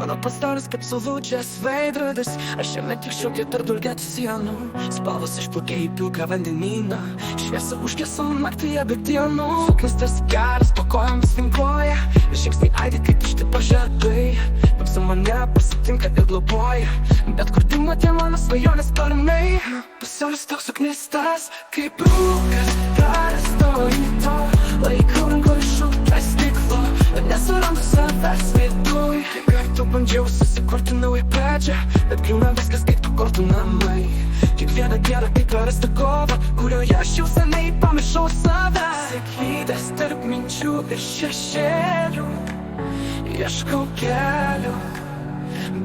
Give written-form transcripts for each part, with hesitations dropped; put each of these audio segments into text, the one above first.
Mano pasaulis kaip sulūdžias veidrodis. Aš jame tik šaukiu tarp dulkėtų sienų. Spalvos išplaukė į pilką vandenyną. Šviesą užgesau naktyje be dienų. Sapnas tarsi geras, po kojom vis vingiuoja. Ir žingsniai aidi kaip išti pažadai. Tamsa mane pasitinka ir globoja. Bet kur dingo tie mano svajonės sparnai. Pasaulis toks suknistas, kaip rūkas prarasto ryto. Laikau rankoj šūkę stiklo, bet nesurandu savęs viduj. Kiek kartų bandžiau susikurti naują pradžią, bet griūna viskas kaip tų kortų namai. Kiekvieną dieną kaip prarasta kova, kurioje aš jau seniai pamiršau save. Sėklydės tarp minčių ir šešėlių, ieškau kelio,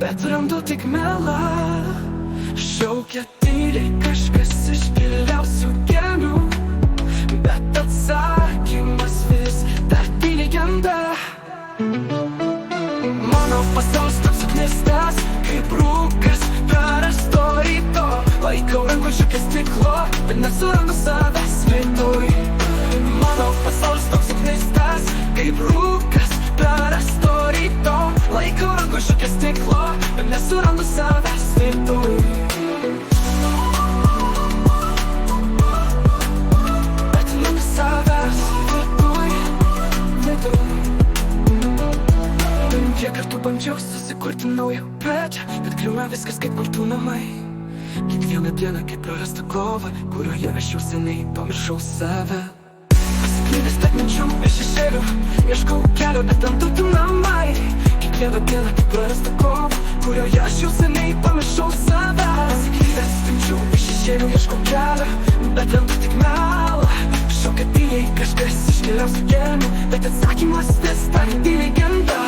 bet randu tik melą. Šaukia tyliai kažkas iš giliausių gelmių, bet atsakymas vis dar tyliai genda. Mano pasaulis toks suknistas, kaip rūkas prarasto ryto. Laikau rankoj šūkę stiklo, bet nesurandu savęs viduj. Mano pasaulis toks suknistas, kaip rūkas prarasto ryto. Laikau rankoj šūkę stiklo, bet nesurandu savęs viduj. Kiek kartų bandžiau susikurti naują pradžią, bet griūna viskas kaip kortų namai. Kiekvieną dieną kaip prarasta kova, kurioje aš jau seniai pamiršau save. Pasiklydęs tarp minčių ir šešėlių, ieškau kelio, bet randu tik namai. Kiekvieną dieną kaip prarasta kova, kurioje aš jau seniai pamiršau save. Pasiklydęs tarp minčių ir šešėlių, ieškau kelio, bet randu tik melą. Šaukia tyliai kažkas iš giliausių gelmių, bet atsakymas vis dar tyliai genda.